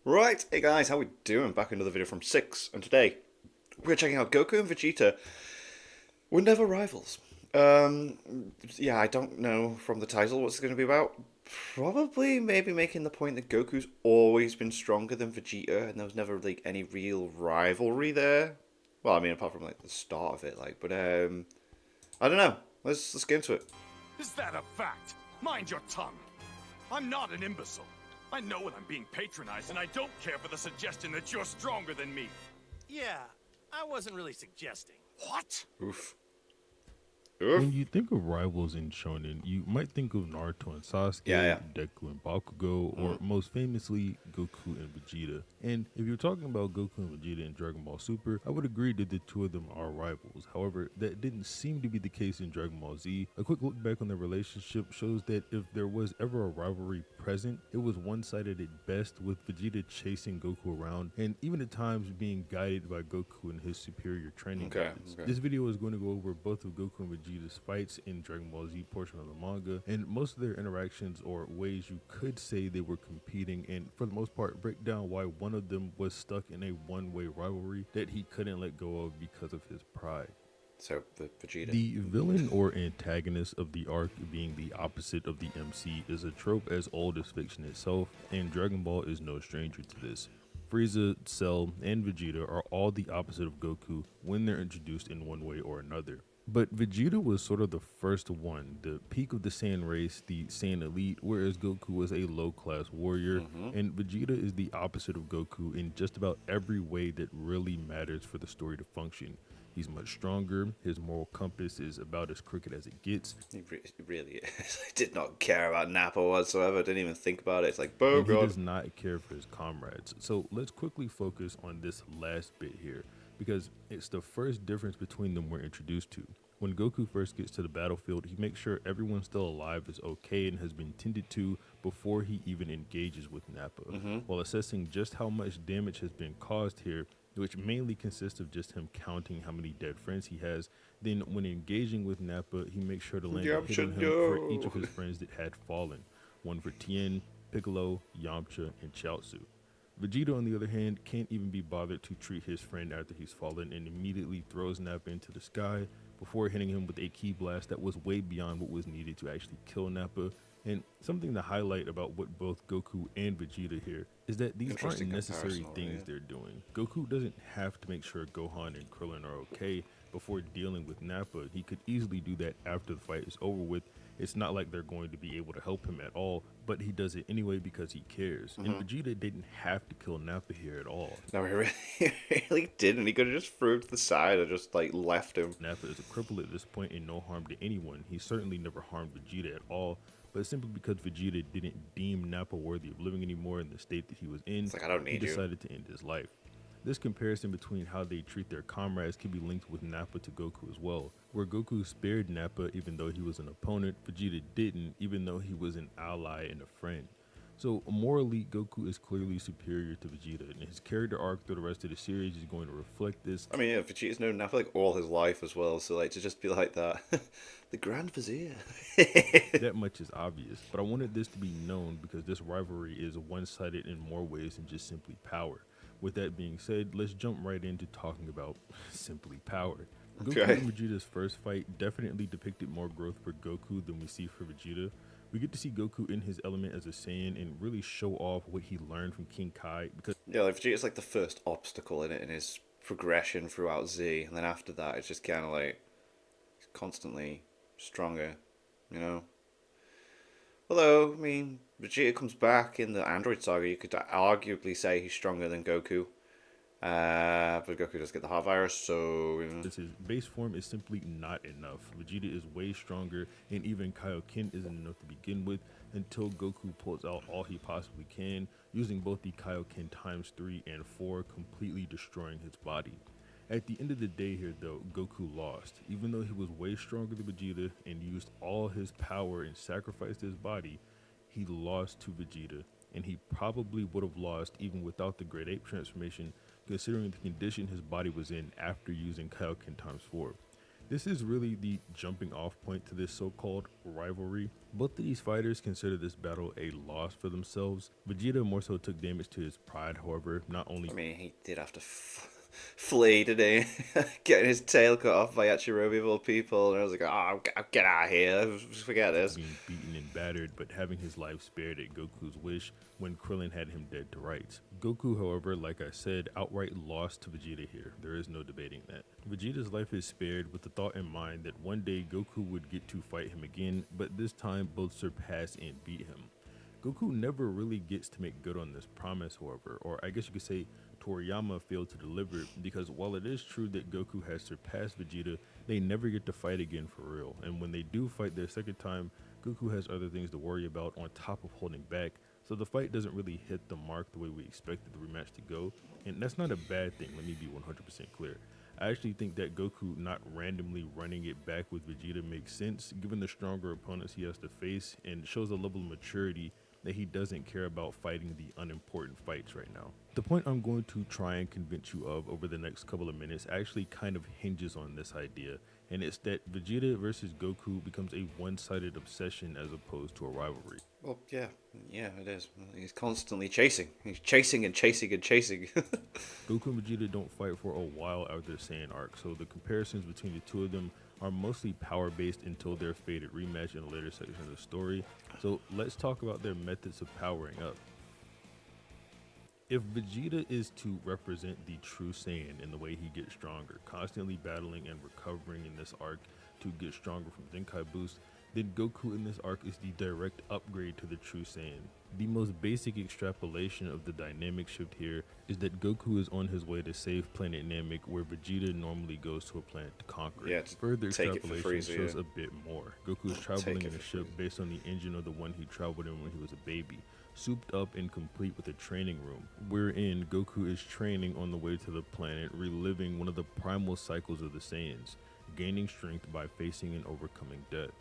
Right, hey guys, how we doing? Back another video from 6, and today we're checking out Goku and Vegeta were never rivals. Um, yeah, I don't know from the title what's it going to be about. Probably maybe making the point that Goku's always been stronger than Vegeta, and there was never like any real rivalry there. Well, I mean, apart from like the start of it, I don't know. Let's get into it. Is that a fact? Mind your tongue. I'm not an imbecile. I know when I'm being patronized, and I don't care for the suggestion that you're stronger than me. Yeah, I wasn't really suggesting. What? Oof. When Oof. you think of rivals in shonen, you might think of Naruto and Sasuke, Yeah. Deku and Bakugo, or most famously Goku and Vegeta. And if you're talking about Goku and Vegeta in Dragon Ball Super, I would agree that the two of them are rivals. However, that didn't seem to be the case in Dragon Ball Z. A quick look back on their relationship shows that if there was ever a rivalry present, it was one-sided at best, with Vegeta chasing Goku around and even at times being guided by Goku and his superior training methods. Okay. This video is going to go over both of Goku and Vegeta's fights in Dragon Ball Z portion of the manga, and most of their interactions or ways you could say they were competing, and for the most part break down why one of them was stuck in a one-way rivalry that he couldn't let go of because of his pride. So, Vegeta. The villain or antagonist of the arc being the opposite of the MC is a trope as old as fiction itself, and Dragon Ball is no stranger to this. Frieza, Cell, and Vegeta are all the opposite of Goku when they're introduced in one way or another. But Vegeta was sort of the first one, the peak of the Saiyan race, the Saiyan elite, whereas Goku was a low-class warrior, and Vegeta is the opposite of Goku in just about every way that really matters for the story to function. He's much stronger, his moral compass is about as crooked as it gets, It really is. I did not care about Nappa whatsoever. Didn't even think about it. It's like, oh and he god. does not care for his comrades. So let's quickly focus on this last bit here, because it's the first difference between them we're introduced to. When Goku first gets to the battlefield, he makes sure everyone still alive is okay and has been tended to before he even engages with Nappa, while assessing just how much damage has been caused here, which mainly consists of just him counting how many dead friends he has. Then when engaging with Nappa, he makes sure to land a hit on him for each of his friends that had fallen. One for Tien, Piccolo, Yamcha, and Chaozu. Vegeta, on the other hand, can't even be bothered to treat his friend after he's fallen and immediately throws Nappa into the sky before hitting him with a ki blast that was way beyond what was needed to actually kill Nappa. And something to highlight about what both Goku and Vegeta here is that these aren't Interesting necessary comparison things already, yeah. they're doing. Goku doesn't have to make sure Gohan and Krillin are okay before dealing with Nappa. He could easily do that after the fight is over with. It's not like they're going to be able to help him at all, but he does it anyway because he cares. And Vegeta didn't have to kill Nappa here at all. No, he really didn't. He could have just threw him to the side and just like left him. Nappa is a cripple at this point and no harm to anyone. He certainly never harmed Vegeta at all, but simply because Vegeta didn't deem Nappa worthy of living anymore in the state that he was in, It's like, I don't he need you. decided to end his life. This comparison between how they treat their comrades can be linked with Nappa to Goku as well, where Goku spared Nappa even though he was an opponent, Vegeta didn't even though he was an ally and a friend. So morally, Goku is clearly superior to Vegeta, and his character arc through the rest of the series is going to reflect this. I mean, yeah, Vegeta's known Nappa like all his life as well, so like to just be like that, the Grand Vizier. That much is obvious, but I wanted this to be known because this rivalry is one-sided in more ways than just simply power. With that being said, let's jump right into talking about simply power. Goku Okay. and Vegeta's first fight definitely depicted more growth for Goku than we see for Vegeta. We get to see Goku in his element as a Saiyan and really show off what he learned from King Kai, because Yeah, like Vegeta's like the first obstacle in it in his progression throughout Z, and then after that, it's just kind of like he's constantly stronger, you know. Although, I mean, Vegeta comes back in the Android Saga, you could arguably say he's stronger than Goku. But Goku does get the heart virus, so you know. his base form is simply not enough. Vegeta is way stronger, and even Kaioken isn't enough to begin with until Goku pulls out all he possibly can, using both the Kaioken times 3 and 4, completely destroying his body. At the end of the day here though, Goku lost. Even though he was way stronger than Vegeta and used all his power and sacrificed his body, he lost to Vegeta, and he probably would have lost even without the Great Ape transformation, considering the condition his body was in after using Kaioken times 4. This is really the jumping off point to this so-called rivalry. Both of these fighters consider this battle a loss for themselves. Vegeta more so took damage to his pride, however, not only I mean, he did have to flee, didn't he? Getting his tail cut off by Yachirobe of all people, and I was like, oh, I'll get out of here. Forget this. being beaten and battered, but having his life spared at Goku's wish when Krillin had him dead to rights. Goku, however, like I said, outright lost to Vegeta here. There is no debating that. Vegeta's life is spared with the thought in mind that one day Goku would get to fight him again, but this time both surpass and beat him. Goku never really gets to make good on this promise, however, or I guess you could say Toriyama failed to deliver, because while it is true that Goku has surpassed Vegeta, they never get to fight again for real, and when they do fight their second time, Goku has other things to worry about on top of holding back, so the fight doesn't really hit the mark the way we expected the rematch to go, and that's not a bad thing, let me be 100% clear. I actually think that Goku not randomly running it back with Vegeta makes sense, given the stronger opponents he has to face, and shows a level of maturity that he doesn't care about fighting the unimportant fights right now. The point I'm going to try and convince you of over the next couple of minutes actually kind of hinges on this idea, and it's that Vegeta versus Goku becomes a one-sided obsession as opposed to a rivalry. Well, yeah, it is. He's constantly chasing. He's chasing and chasing and chasing. Goku and Vegeta don't fight for a while after the Saiyan arc, so the comparisons between the two of them are mostly power-based until their fated rematch in a later section of the story. So let's talk about their methods of powering up. If Vegeta is to represent the true Saiyan in the way he gets stronger, constantly battling and recovering in this arc to get stronger from Zenkai Boost, then Goku in this arc is the direct upgrade to the true Saiyan. The most basic extrapolation of the dynamic shift here is that Goku is on his way to save planet Namek, where Vegeta normally goes to a planet to conquer. Yeah, Further take it for extrapolation Frieza, shows yeah. a bit more. Goku is traveling Take in it a for ship based on the engine of the one he traveled in when he was a baby, souped up and complete with a training room, wherein Goku is training on the way to the planet, reliving one of the primal cycles of the Saiyans, gaining strength by facing and overcoming death.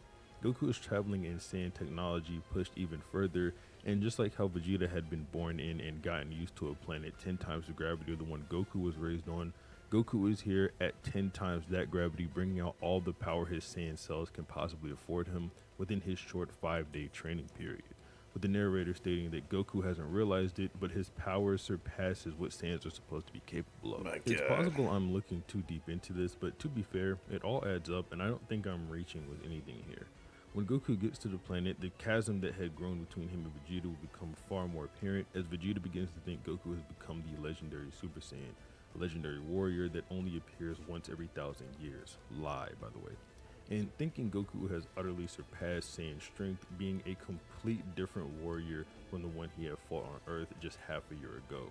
Goku is traveling in Saiyan technology pushed even further, and just like how Vegeta had been born in and gotten used to a planet 10 times the gravity of the one Goku was raised on, Goku is here at 10 times that gravity, bringing out all the power his Saiyan cells can possibly afford him within his short 5-day training period, with the narrator stating that Goku hasn't realized it, but his power surpasses what Saiyans are supposed to be capable of. My It's God. possible I'm looking too deep into this, but to be fair, it all adds up, and I don't think I'm reaching with anything here. When Goku gets to the planet, the chasm that had grown between him and Vegeta will become far more apparent as Vegeta begins to think Goku has become the legendary Super Saiyan, a legendary warrior that only appears once every 1,000 years. Lie, by the way. And thinking Goku has utterly surpassed Saiyan strength, being a complete different warrior from the one he had fought on Earth just half a year ago.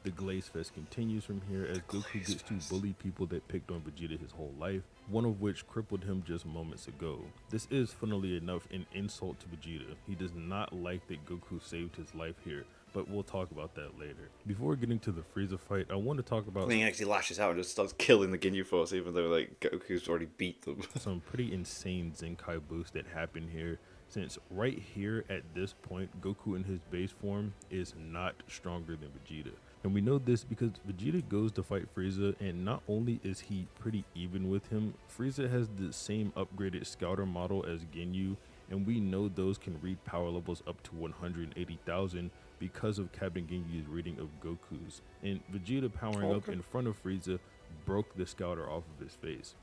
The Glaze Fest continues from here as Goku gets to bully people that picked on Vegeta his whole life, one of which crippled him just moments ago. This is, funnily enough, an insult to Vegeta. He does not like that Goku saved his life here, but we'll talk about that later. Before getting to the Frieza fight, I want to talk about He actually lashes out and just starts killing the Ginyu Force, even though like Goku's already beat them. some pretty insane Zenkai boosts that happen here, since right here at this point, Goku in his base form is not stronger than Vegeta. And we know this because Vegeta goes to fight Frieza, and not only is he pretty even with him, Frieza has the same upgraded scouter model as Ginyu, and we know those can read power levels up to 180,000 because of Captain Ginyu's reading of Goku's. And Vegeta powering up in front of Frieza broke the scouter off of his face.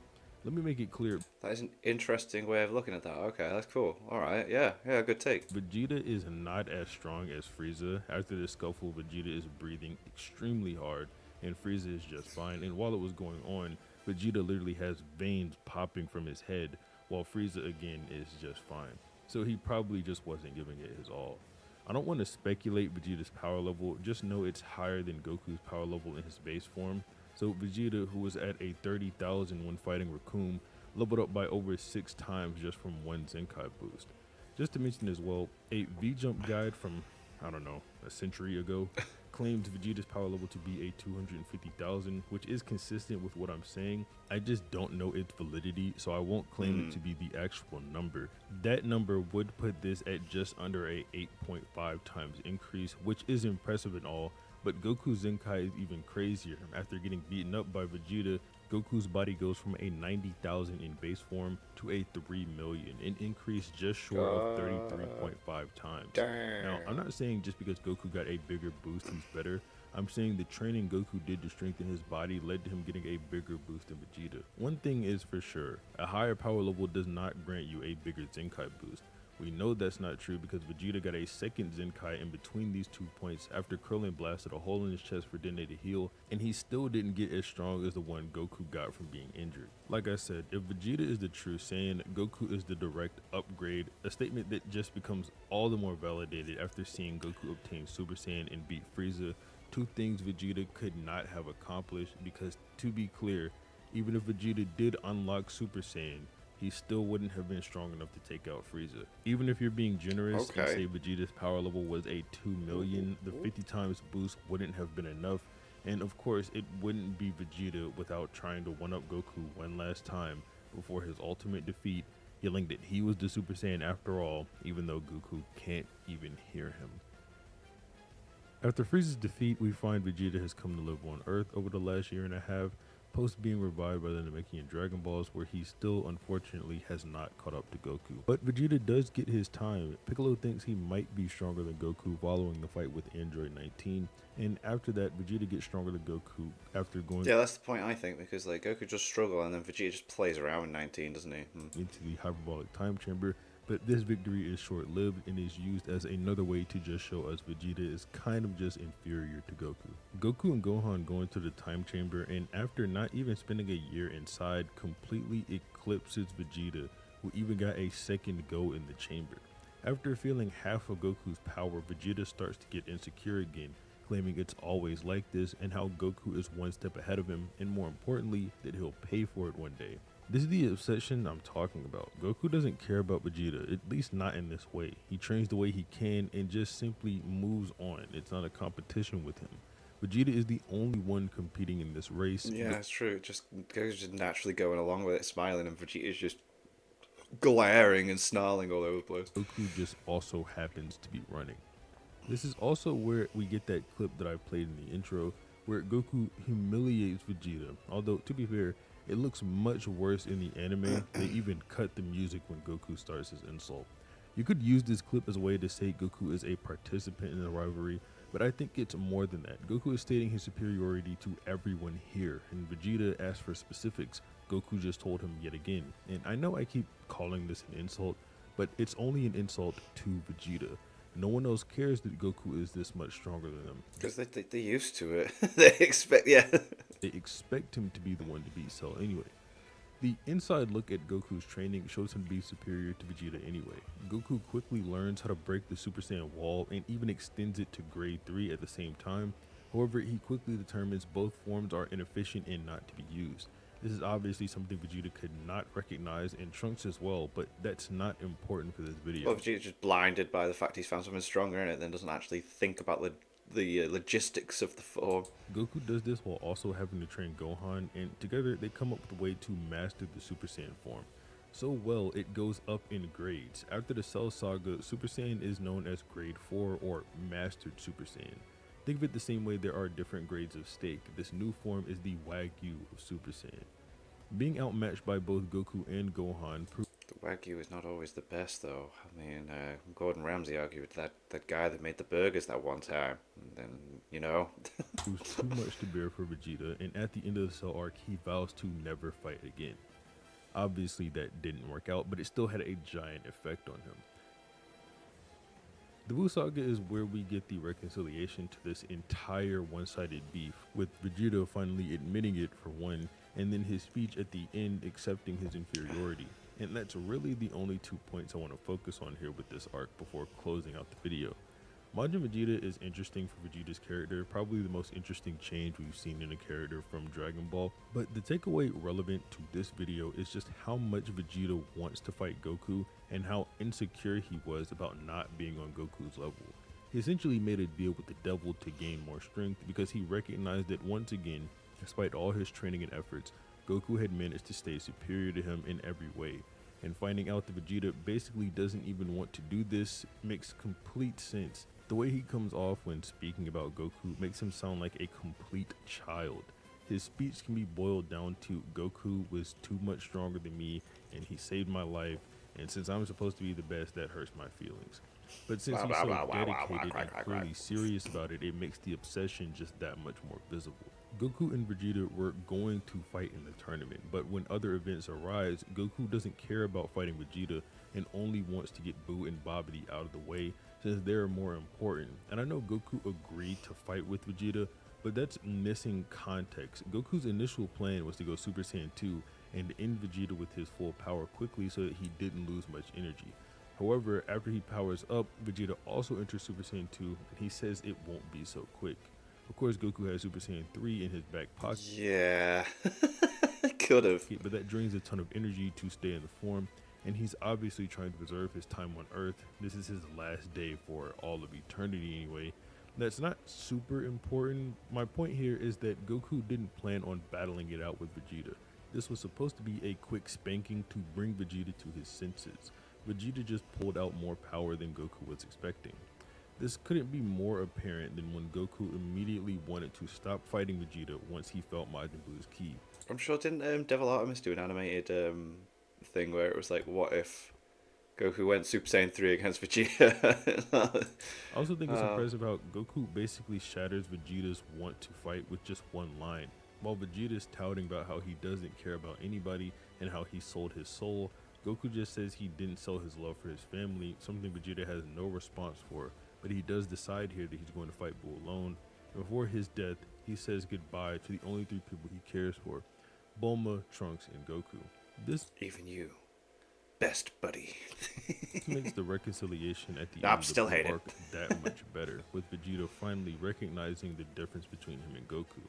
Let me make it clear, That is an interesting way of looking at that. Okay, that's cool. Alright, yeah, good take. Vegeta is not as strong as Frieza. After this scuffle, Vegeta is breathing extremely hard, and Frieza is just fine. And while it was going on, Vegeta literally has veins popping from his head, while Frieza again is just fine. So he probably just wasn't giving it his all. I don't want to speculate Vegeta's power level, just know it's higher than Goku's power level in his base form. So Vegeta, who was at a 30,000 when fighting Raccoon, leveled up by over 6 times just from one Zenkai boost. Just to mention as well, a V-Jump guide from, I don't know, a century ago, claims Vegeta's power level to be a 250,000, which is consistent with what I'm saying. I just don't know its validity, so I won't claim it to be the actual number. That number would put this at just under a 8.5 times increase, which is impressive and all, But Goku's Zenkai is even crazier. After getting beaten up by Vegeta, Goku's body goes from a 90,000 in base form to a 3 million, an increase just short of 33.5 times. Damn. Now, I'm not saying just because Goku got a bigger boost, he's better. I'm saying the training Goku did to strengthen his body led to him getting a bigger boost than Vegeta. One thing is for sure, a higher power level does not grant you a bigger Zenkai boost. We know that's not true because Vegeta got a second Zenkai in between these 2 points after Krillin blasted a hole in his chest for Dende to heal, and he still didn't get as strong as the one Goku got from being injured. Like I said, if Vegeta is the true Saiyan, Goku is the direct upgrade, a statement that just becomes all the more validated after seeing Goku obtain Super Saiyan and beat Frieza, two things Vegeta could not have accomplished because, to be clear, even if Vegeta did unlock Super Saiyan, he still wouldn't have been strong enough to take out Frieza. Even if you're being generous and say Vegeta's power level was a 2 million, the 50 times boost wouldn't have been enough. And of course, it wouldn't be Vegeta without trying to one-up Goku one last time before his ultimate defeat, yelling that he was the Super Saiyan after all, even though Goku can't even hear him. After Frieza's defeat, we find Vegeta has come to live on Earth over the last year and a half, post being revived by the Namekian Dragon Balls, where he still unfortunately has not caught up to Goku. But Vegeta does get his time. Piccolo thinks he might be stronger than Goku following the fight with Android 19, and after that Vegeta gets stronger than Goku after going that's the point I think, because like Goku just struggle and then Vegeta just plays around with 19, doesn't he? into the hyperbolic time chamber. But this victory is short-lived and is used as another way to just show us Vegeta is kind of just inferior to Goku. Goku and Gohan go into the time chamber, and after not even spending a year inside, completely eclipses Vegeta, who even got a second go in the chamber. After feeling half of Goku's power, Vegeta starts to get insecure again, claiming it's always like this and how Goku is one step ahead of him, and more importantly, that he'll pay for it one day. This is the obsession I'm talking about. Goku doesn't care about Vegeta, at least not in this way. He trains the way he can and just simply moves on. It's not a competition with him. Vegeta is the only one competing in this race. Yeah, it's true. Goku's just naturally going along with it, smiling, and Vegeta's just glaring and snarling all over the place. Goku just also happens to be running. This is also where we get that clip that I played in the intro, where Goku humiliates Vegeta. Although, to be fair, it looks much worse in the anime. They even cut the music when Goku starts his insult. You could use this clip as a way to say Goku is a participant in the rivalry, but I think it's more than that. Goku is stating his superiority to everyone here, and Vegeta asked for specifics. Goku just told him yet again. And I know I keep calling this an insult, but it's only an insult to Vegeta. No one else cares that Goku is this much stronger than them. Because they're used to it. They expect, They expect him to be the one to beat Cell anyway. The inside look at Goku's training shows him to be superior to Vegeta anyway. Goku quickly learns how to break the Super Saiyan wall and even extends it to grade 3 at the same time. However, he quickly determines both forms are inefficient and not to be used. This is obviously something Vegeta could not recognize, and Trunks as well, but that's not important for this video. Well, Vegeta's just blinded by the fact he's found something stronger in it, then doesn't actually think about the logistics of the form. Goku does this while also having to train Gohan, and together they come up with a way to master the Super Saiyan form. So well, it goes up in grades. After the Cell Saga, Super Saiyan is known as Grade 4 or Mastered Super Saiyan. Think of it the same way there are different grades of steak. This new form is the Wagyu of Super Saiyan. Being outmatched by both Goku and Gohan The Wagyu is not always the best, though. I mean, Gordon Ramsay argued with that guy that made the burgers that one time. And then, you know. It was too much to bear for Vegeta, and at the end of the Cell arc, he vows to never fight again. Obviously, that didn't work out, but it still had a giant effect on him. The Buu Saga is where we get the reconciliation to this entire one-sided beef, with Vegeta finally admitting it for one, and then his speech at the end accepting his inferiority. And that's really the only 2 points I want to focus on here with this arc before closing out the video. Majin Vegeta is interesting for Vegeta's character, probably the most interesting change we've seen in a character from Dragon Ball, but the takeaway relevant to this video is just how much Vegeta wants to fight Goku and how insecure he was about not being on Goku's level. He essentially made a deal with the devil to gain more strength because he recognized that once again, despite all his training and efforts, Goku had managed to stay superior to him in every way. And finding out that Vegeta basically doesn't even want to do this makes complete sense. The way he comes off when speaking about Goku makes him sound like a complete child. His speech can be boiled down to Goku was too much stronger than me and he saved my life, and since I'm supposed to be the best, that hurts my feelings. But since he's so dedicated and clearly serious about it, it makes the obsession just that much more visible. Goku and Vegeta were going to fight in the tournament, but when other events arise, Goku doesn't care about fighting Vegeta and only wants to get Boo and Babidi out of the way since they're more important. And I know Goku agreed to fight with Vegeta, but that's missing context. Goku's initial plan was to go Super Saiyan 2 and end Vegeta with his full power quickly so that he didn't lose much energy. However, after he powers up, Vegeta also enters Super Saiyan 2 and he says it won't be so quick. Of course, Goku has Super Saiyan 3 in his back pocket. Yeah, could have. But that drains a ton of energy to stay in the form, and he's obviously trying to preserve his time on Earth. This is his last day for all of eternity anyway. That's not super important. My point here is that Goku didn't plan on battling it out with Vegeta. This was supposed to be a quick spanking to bring Vegeta to his senses. Vegeta just pulled out more power than Goku was expecting. This couldn't be more apparent than when Goku immediately wanted to stop fighting Vegeta once he felt Majin Buu's ki. I'm sure didn't Devil Artemis do an animated thing where it was like, what if Goku went Super Saiyan 3 against Vegeta? I also think it's impressive how Goku basically shatters Vegeta's want to fight with just one line. While Vegeta's touting about how he doesn't care about anybody and how he sold his soul, Goku just says he didn't sell his love for his family, something Vegeta has no response for, but he does decide here that he's going to fight Buu alone. And before his death, he says goodbye to the only three people he cares for, Bulma, Trunks, and Goku. This Even you, best buddy. makes the reconciliation at the I'm end still of the hating. arc that much better, with Vegeta finally recognizing the difference between him and Goku.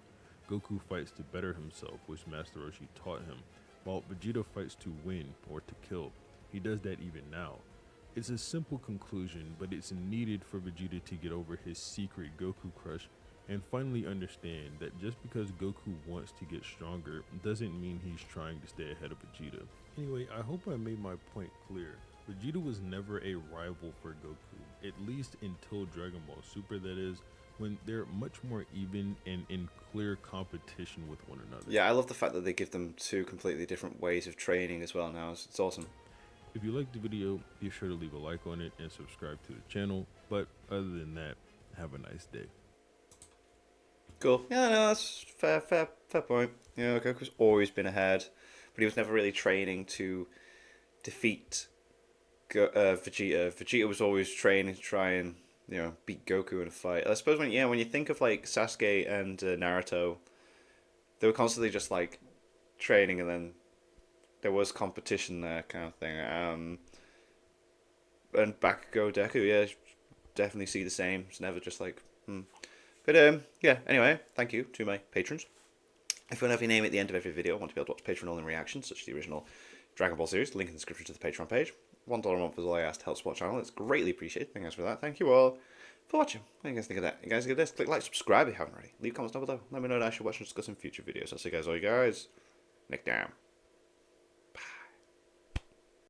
Goku fights to better himself, which Master Roshi taught him, while Vegeta fights to win or to kill. He does that even now. It's a simple conclusion, but it's needed for Vegeta to get over his secret Goku crush and finally understand that just because Goku wants to get stronger doesn't mean he's trying to stay ahead of Vegeta. Anyway, I hope I made my point clear. Vegeta was never a rival for Goku, at least until Dragon Ball Super, that is, when they're much more even and in clear competition with one another. Yeah, I love the fact that they give them two completely different ways of training as well now. It's awesome. If you liked the video, be sure to leave a like on it and subscribe to the channel. But other than that, have a nice day. Cool. Yeah, no, that's fair point. You know, Goku's always been ahead, but he was never really training to defeat Vegeta. Vegeta was always training to try and, you know, beat Goku in a fight. I suppose when you think of like Sasuke and Naruto, they were constantly just like training, and then there was competition there, kind of thing. And Bakugo Deku, yeah, definitely see the same. It's never just like. But yeah. Anyway, thank you to my patrons. If you want to have your name at the end of every video, I want to be able to watch Patreon-only reactions, such as the original Dragon Ball series. Link in the description to the Patreon page. $1 a month is all I ask to help support the channel. It's greatly appreciated. Thank you guys for that. Thank you all for watching. What do you guys think of that? You guys get this? Click like, subscribe if you haven't already. Leave comments down below. Let me know what I should watch and discuss in future videos. I'll see you guys next time.